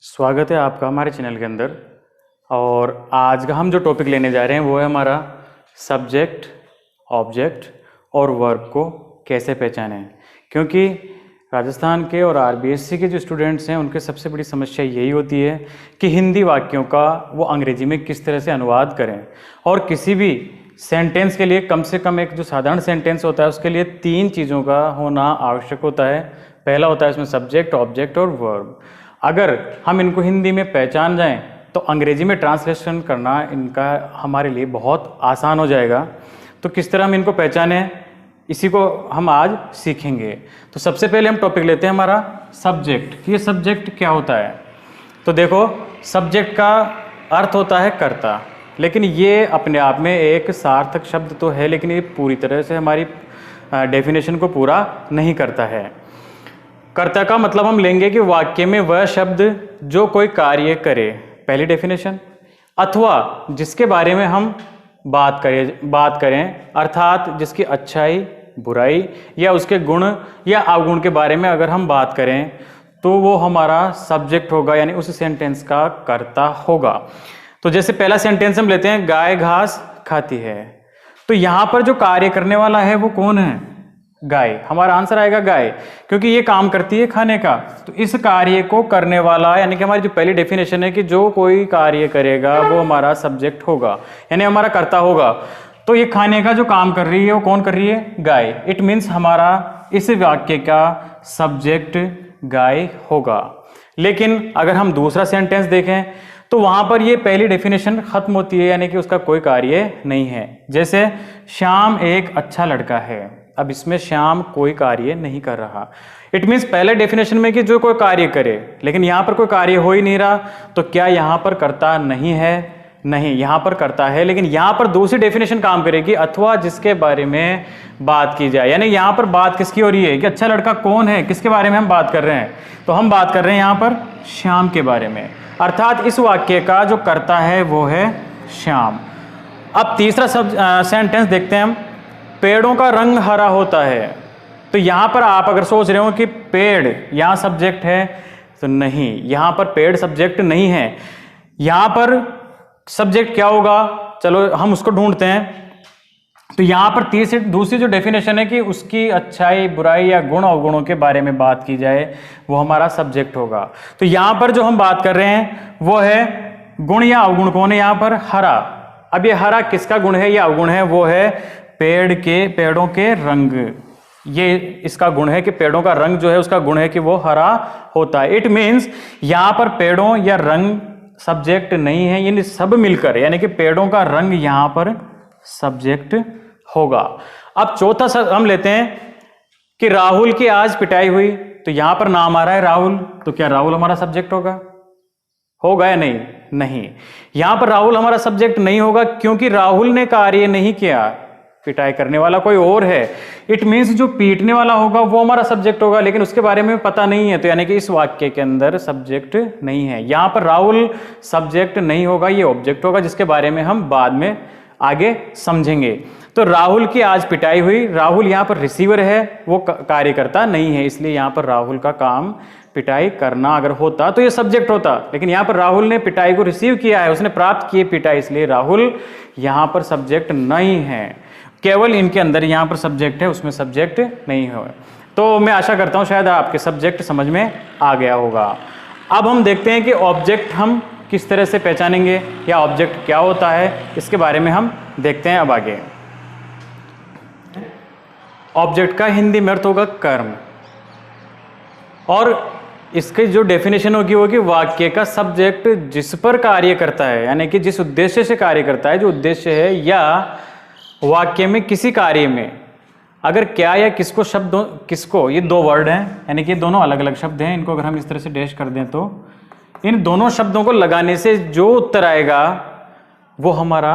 स्वागत है आपका हमारे चैनल के अंदर। और आज का हम जो टॉपिक लेने जा रहे हैं वो है हमारा सब्जेक्ट, ऑब्जेक्ट और वर्ब को कैसे पहचानें। क्योंकि राजस्थान के और आरबीएससी के जो स्टूडेंट्स हैं उनके सबसे बड़ी समस्या यही होती है कि हिंदी वाक्यों का वो अंग्रेजी में किस तरह से अनुवाद करें। और किसी भी सेंटेंस के लिए कम से कम एक जो साधारण सेंटेंस होता है उसके लिए 3 चीज़ों का होना आवश्यक होता है। पहला होता है इसमें सब्जेक्ट, ऑब्जेक्ट और वर्ब। अगर हम इनको हिंदी में पहचान जाएं तो अंग्रेजी में ट्रांसलेशन करना इनका हमारे लिए बहुत आसान हो जाएगा। तो किस तरह हम इनको पहचानें इसी को हम आज सीखेंगे। तो सबसे पहले हम टॉपिक लेते हैं हमारा सब्जेक्ट। ये सब्जेक्ट क्या होता है? तो देखो, सब्जेक्ट का अर्थ होता है कर्ता, लेकिन ये अपने आप में एक सार्थक शब्द तो है, लेकिन ये पूरी तरह से हमारी डेफिनेशन को पूरा नहीं करता है। कर्ता का मतलब हम लेंगे कि वाक्य में वह शब्द जो कोई कार्य करे, पहली डेफिनेशन, अथवा जिसके बारे में हम बात करें अर्थात जिसकी अच्छाई, बुराई या उसके गुण या अवगुण के बारे में अगर हम बात करें तो वो हमारा सब्जेक्ट होगा, यानी उस सेंटेंस का कर्ता होगा। तो जैसे पहला सेंटेंस हम लेते हैं, गाय घास खाती है। तो यहाँ पर जो कार्य करने वाला है वो कौन है? गाय। हमारा आंसर आएगा गाय, क्योंकि ये काम करती है खाने का। तो इस कार्य को करने वाला, यानी कि हमारी जो पहली डेफिनेशन है कि जो कोई कार्य करेगा वो हमारा सब्जेक्ट होगा, यानी हमारा कर्ता होगा। तो ये खाने का जो काम कर रही है वो कौन कर रही है? गाय। इट मीन्स हमारा इस वाक्य का सब्जेक्ट गाय होगा। लेकिन अगर हम दूसरा सेंटेंस देखें तो वहां पर ये पहली डेफिनेशन खत्म होती है, यानी कि उसका कोई कार्य नहीं है। जैसे श्याम एक अच्छा लड़का है। अब इसमें श्याम कोई कार्य नहीं कर रहा। इट मीन्स पहले डेफिनेशन में कि जो कोई कार्य करे, लेकिन यहाँ पर कोई कार्य हो ही नहीं रहा। तो क्या यहाँ पर कर्ता नहीं है? नहीं, यहाँ पर कर्ता है, लेकिन यहाँ पर दूसरी डेफिनेशन काम करेगी, अथवा जिसके बारे में बात की जाए। यानी यहाँ पर बात किसकी हो रही है कि अच्छा लड़का कौन है, किसके बारे में हम बात कर रहे हैं? तो हम बात कर रहे हैं यहाँ पर श्याम के बारे में, अर्थात इस वाक्य का जो कर्ता है वो है श्याम। अब तीसरा सेंटेंस देखते हैं हम, पेड़ों का रंग हरा होता है। तो यहाँ पर आप अगर सोच रहे हो कि पेड़ यहाँ सब्जेक्ट है, तो नहीं, यहाँ पर पेड़ सब्जेक्ट नहीं है। यहाँ पर सब्जेक्ट क्या होगा? चलो हम उसको ढूंढते हैं। तो यहाँ पर दूसरी जो डेफिनेशन है कि उसकी अच्छाई, बुराई या गुण अवगुणों के बारे में बात की जाए, वो हमारा सब्जेक्ट होगा। तो यहाँ पर जो हम बात कर रहे हैं वो है गुण या अवगुण। कौन है यहाँ पर? हरा। अब ये हरा किसका गुण है या अवगुण है? वो है पेड़ों के रंग। ये इसका गुण है कि पेड़ों का रंग जो है उसका गुण है कि वो हरा होता है। इट मीन्स यहाँ पर पेड़ों या रंग सब्जेक्ट नहीं है, यानी सब मिलकर, यानी कि पेड़ों का रंग यहाँ पर सब्जेक्ट होगा। अब चौथा हम लेते हैं कि राहुल की आज पिटाई हुई। तो यहां पर नाम आ रहा है राहुल, तो क्या राहुल हमारा सब्जेक्ट होगा या नहीं? नहीं, यहां पर राहुल हमारा सब्जेक्ट नहीं होगा, क्योंकि राहुल ने कार्य नहीं किया, पिटाई करने वाला कोई और है। इट मीन्स जो पीटने वाला होगा वो हमारा सब्जेक्ट होगा, लेकिन उसके बारे में पता नहीं है। तो यानी कि इस वाक्य के अंदर सब्जेक्ट नहीं है। यहां पर राहुल सब्जेक्ट नहीं होगा, ये ऑब्जेक्ट होगा, जिसके बारे में हम बाद में आगे समझेंगे। तो राहुल की आज पिटाई हुई। राहुल यहाँ पर रिसीवर है, वो कार्यकर्ता नहीं है, इसलिए यहाँ पर राहुल का काम पिटाई करना अगर होता तो ये सब्जेक्ट होता। लेकिन यहाँ पर राहुल ने पिटाई को रिसीव किया है, उसने प्राप्त की पिटाई, इसलिए राहुल यहाँ पर सब्जेक्ट नहीं है। केवल इनके अंदर यहाँ पर सब्जेक्ट है, उसमें सब्जेक्ट नहीं है। तो मैं आशा करता हूँ शायद आपके सब्जेक्ट समझ में आ गया होगा। अब हम देखते हैं कि ऑब्जेक्ट हम किस तरह से पहचानेंगे या ऑब्जेक्ट क्या होता है, इसके बारे में हम देखते हैं अब आगे। ऑब्जेक्ट का हिंदी में अर्थ होगा कर्म, और इसकी जो डेफिनेशन होगी वो कि वाक्य का सब्जेक्ट जिस पर कार्य करता है, यानी कि जिस उद्देश्य से कार्य करता है, जो उद्देश्य है, या वाक्य में किसी कार्य में अगर क्या या किसको किसको, ये 2 वर्ड हैं, यानी कि दोनों अलग अलग शब्द हैं। इनको अगर हम इस तरह से डैश कर दें तो इन दोनों शब्दों को लगाने से जो उत्तर आएगा वो हमारा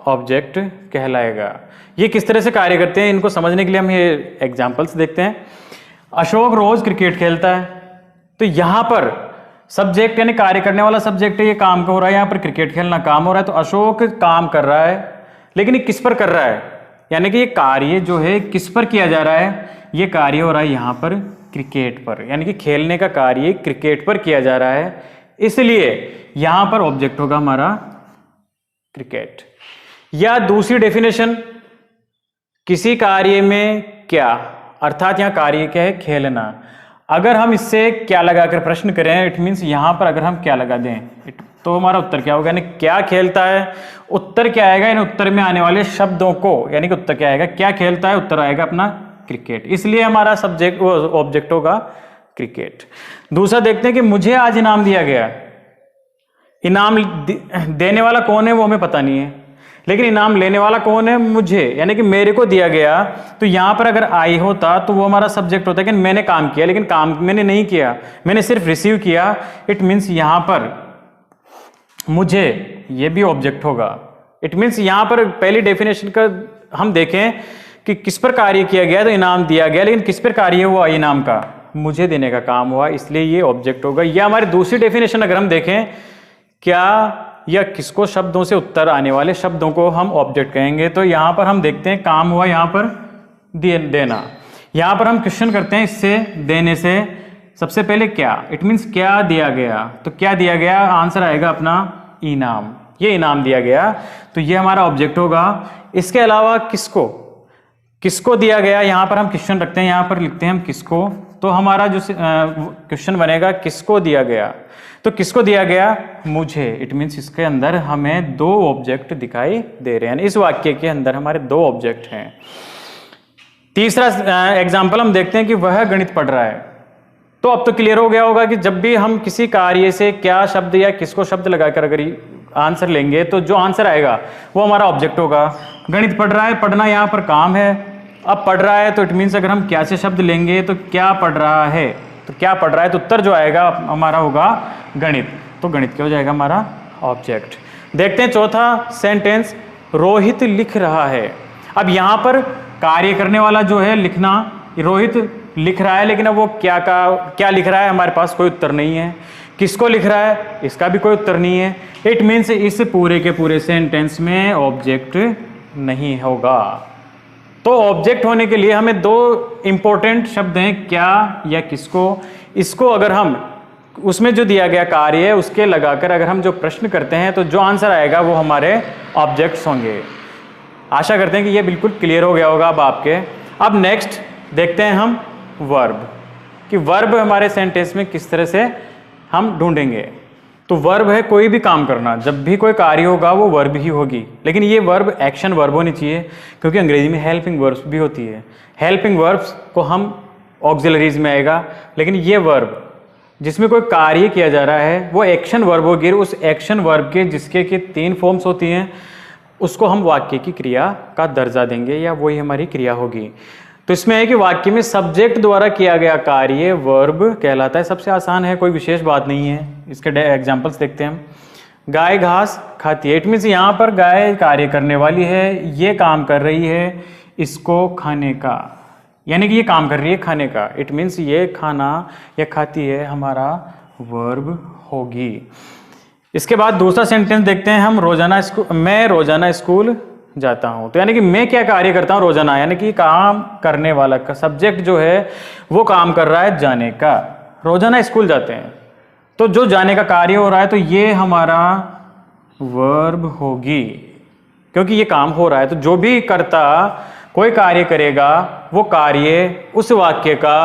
ऑब्जेक्ट कहलाएगा। ये किस तरह से कार्य करते हैं, इनको समझने के लिए हम ये एग्जांपल्स देखते हैं। अशोक रोज क्रिकेट खेलता है। तो यहाँ पर सब्जेक्ट यानी कार्य करने वाला सब्जेक्ट है, ये काम हो रहा है, यहाँ पर क्रिकेट खेलना काम हो रहा है। तो अशोक काम कर रहा है, लेकिन ये किस पर कर रहा है, यानी कि ये कार्य जो है किस पर किया जा रहा है? ये कार्य हो रहा है यहाँ पर क्रिकेट पर, यानी कि खेलने का कार्य क्रिकेट पर किया जा रहा है। इसलिए यहां पर ऑब्जेक्ट होगा हमारा क्रिकेट। या दूसरी डेफिनेशन, किसी कार्य में क्या, अर्थात यहां कार्य क्या है, खेलना। अगर हम इससे क्या लगाकर प्रश्न करें, इट मीन्स यहां पर अगर हम क्या लगा दें तो हमारा उत्तर क्या होगा, यानी क्या खेलता है, उत्तर क्या आएगा, यानी उत्तर में आने वाले शब्दों को, यानी कि उत्तर क्या आएगा, क्या खेलता है, उत्तर आएगा अपना क्रिकेट। इसलिए हमारा सब्जेक्ट ऑब्जेक्ट होगा क्रिकेट। दूसरा देखते हैं कि मुझे आज इनाम दिया गया। इनाम देने वाला कौन है वो हमें पता नहीं है, लेकिन इनाम लेने वाला कौन है, मुझे, यानी कि मेरे को दिया गया। तो यहां पर अगर आई होता तो वो हमारा सब्जेक्ट होता है कि मैंने काम किया, लेकिन काम मैंने नहीं किया, मैंने सिर्फ रिसीव किया। इट मीन्स यहां पर मुझे, ये भी ऑब्जेक्ट होगा। इट मीन्स यहां पर पहली डेफिनेशन का हम देखें कि किस पर कार्य किया गया, तो इनाम दिया गया, लेकिन किस पर कार्य हुआ, इनाम का, मुझे देने का काम हुआ, इसलिए ये ऑब्जेक्ट होगा। या हमारी दूसरी डेफिनेशन अगर हम देखें, क्या या किसको शब्दों से उत्तर आने वाले शब्दों को हम ऑब्जेक्ट कहेंगे। तो यहां पर हम देखते हैं काम हुआ यहां पर देना। यहां पर हम क्वेश्चन करते हैं इससे, देने से, सबसे पहले क्या, इट मीन्स क्या दिया गया। तो क्या दिया गया, आंसर आएगा अपना इनाम, ये इनाम दिया गया, तो ये हमारा ऑब्जेक्ट होगा। इसके अलावा किसको, किसको दिया गया, यहां पर हम क्वेश्चन रखते हैं, यहां पर लिखते हैं हम किसको, तो हमारा जो क्वेश्चन बनेगा किसको दिया गया। तो किसको दिया गया, मुझे। इट मीन्स इसके अंदर हमें दो ऑब्जेक्ट दिखाई दे रहे हैं, इस वाक्य के अंदर हमारे दो ऑब्जेक्ट हैं। तीसरा एग्जाम्पल हम देखते हैं कि वह गणित पढ़ रहा है। तो अब तो क्लियर हो गया होगा कि जब भी हम किसी कार्य से क्या शब्द या किसको शब्द लगाकर अगर आंसर लेंगे तो जो आंसर आएगा वो हमारा ऑब्जेक्ट होगा। गणित पढ़ रहा है, पढ़ना यहाँ पर काम है। अब पढ़ रहा है तो इट मीन्स अगर हम क्या से शब्द लेंगे तो क्या पढ़ रहा है, तो क्या पढ़ रहा है, तो उत्तर जो आएगा हमारा होगा गणित। तो गणित क्या हो जाएगा हमारा ऑब्जेक्ट। देखते हैं चौथा सेंटेंस, रोहित लिख रहा है। अब यहाँ पर कार्य करने वाला जो है लिखना, रोहित लिख रहा है, लेकिन अब वो क्या लिख रहा है, हमारे पास कोई उत्तर नहीं है। किसको लिख रहा है, इसका भी कोई उत्तर नहीं है। इट मीन्स इस पूरे के पूरे सेंटेंस में ऑब्जेक्ट नहीं होगा। तो ऑब्जेक्ट होने के लिए हमें दो इंपॉर्टेंट शब्द हैं, क्या या किसको। इसको अगर हम उसमें जो दिया गया कार्य है उसके लगाकर अगर हम जो प्रश्न करते हैं तो जो आंसर आएगा वो हमारे ऑब्जेक्ट्स होंगे। आशा करते हैं कि ये बिल्कुल क्लियर हो गया होगा अब आपके। अब नेक्स्ट देखते हैं हम वर्ब, कि वर्ब हमारे सेंटेंस में किस तरह से हम ढूंढेंगे। तो वर्ब है कोई भी काम करना, जब भी कोई कार्य होगा वो वर्ब ही होगी, लेकिन ये वर्ब एक्शन वर्ब होनी चाहिए, क्योंकि अंग्रेजी में हेल्पिंग वर्ब्स भी होती है। हेल्पिंग वर्ब्स को हम ऑक्सिलरीज में आएगा, लेकिन ये वर्ब जिसमें कोई कार्य किया जा रहा है वो एक्शन वर्ब होगी। उस एक्शन वर्ब के जिसके कि 3 फॉर्म्स होती हैं उसको हम वाक्य की क्रिया का दर्जा देंगे, या वही हमारी क्रिया होगी। तो इसमें है कि वाक्य में सब्जेक्ट द्वारा किया गया कार्य वर्ब कहलाता है। सबसे आसान है, कोई विशेष बात नहीं है। इसके एग्जांपल्स देखते हैं हम। गाय घास खाती है, इट मीन्स यहाँ पर गाय कार्य करने वाली है, ये काम कर रही है इसको खाने का, यानी कि ये काम कर रही है खाने का। इट मीन्स ये खाना या खाती है हमारा वर्ब होगी। इसके बाद दूसरा सेंटेंस देखते हैं हम, मैं रोजाना स्कूल जाता हूं। तो यानी कि मैं क्या कार्य करता हूं रोजाना, यानी कि काम करने वाला का सब्जेक्ट जो है वो काम कर रहा है जाने का, रोजाना स्कूल जाते हैं। तो जो जाने का कार्य हो रहा है तो ये हमारा वर्ब होगी, क्योंकि ये काम हो रहा है। तो जो भी कर्ता कोई कार्य करेगा वो कार्य उस वाक्य का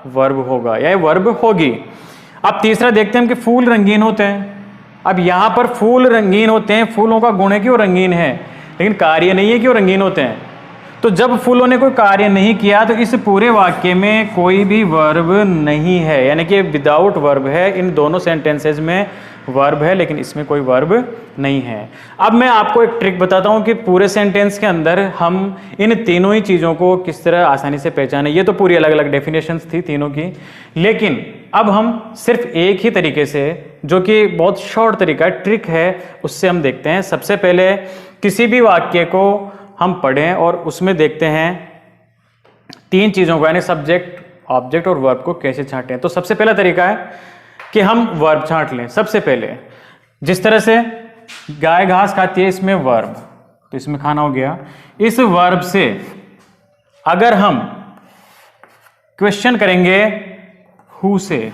वर्ब होगा या वर्ब होगी। अब तीसरा देखते हैं कि फूल रंगीन होते हैं। अब यहां पर फूल रंगीन होते हैं, फूलों का गुण है कि वो रंगीन है, लेकिन कार्य नहीं है कि वो रंगीन होते हैं। तो जब फूलों ने कोई कार्य नहीं किया तो इस पूरे वाक्य में कोई भी वर्ब नहीं है, यानी कि विदाउट वर्ब है। इन दोनों सेंटेंसेस में वर्ब है, लेकिन इसमें कोई वर्ब नहीं है। अब मैं आपको एक ट्रिक बताता हूं कि पूरे सेंटेंस के अंदर हम इन तीनों ही चीज़ों को किस तरह आसानी से पहचानें। ये तो पूरी अलग अलग डेफिनेशंस थी तीनों की, लेकिन अब हम सिर्फ एक ही तरीके से, जो कि बहुत शॉर्ट तरीका ट्रिक है, उससे हम देखते हैं। सबसे पहले किसी भी वाक्य को हम पढ़ें और उसमें देखते हैं 3 चीज़ों को, यानी सब्जेक्ट, ऑब्जेक्ट और वर्ब को कैसे छांटें। तो सबसे पहला तरीका है कि हम वर्ब छांट लें। सबसे पहले जिस तरह से गाय घास खाती है, इसमें वर्ब, तो इसमें खाना हो गया। इस वर्ब से अगर हम क्वेश्चन करेंगे हु से,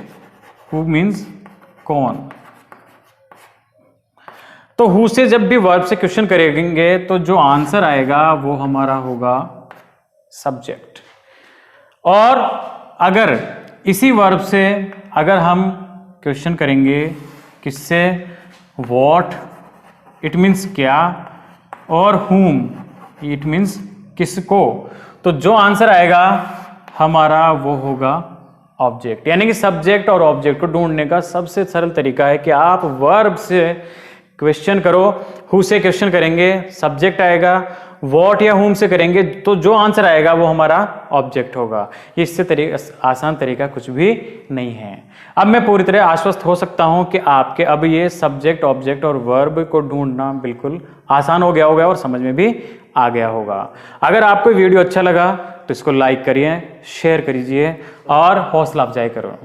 हु मीन्स कौन, तो हु से जब भी वर्ब से क्वेश्चन करेंगे तो जो आंसर आएगा वो हमारा होगा सब्जेक्ट। और अगर इसी वर्ब से अगर हम क्वेश्चन करेंगे किससे, व्हाट इट मीन्स क्या, और whom इट मीन्स किसको, तो जो आंसर आएगा हमारा वो होगा ऑब्जेक्ट। यानी कि सब्जेक्ट और ऑब्जेक्ट को ढूंढने का सबसे सरल तरीका है कि आप वर्ब से क्वेश्चन करो, हु से क्वेश्चन करेंगे सब्जेक्ट आएगा, व्हाट या whom से करेंगे तो जो आंसर आएगा वो हमारा ऑब्जेक्ट होगा। ये इससे आसान तरीका कुछ भी नहीं है। अब मैं पूरी तरह आश्वस्त हो सकता हूं कि आपके अब ये सब्जेक्ट, ऑब्जेक्ट और वर्ब को ढूंढना बिल्कुल आसान हो गया होगा और समझ में भी आ गया होगा। अगर आपको वीडियो अच्छा लगा तो इसको लाइक करिए, शेयर करिए और हौसला अफजाई करो।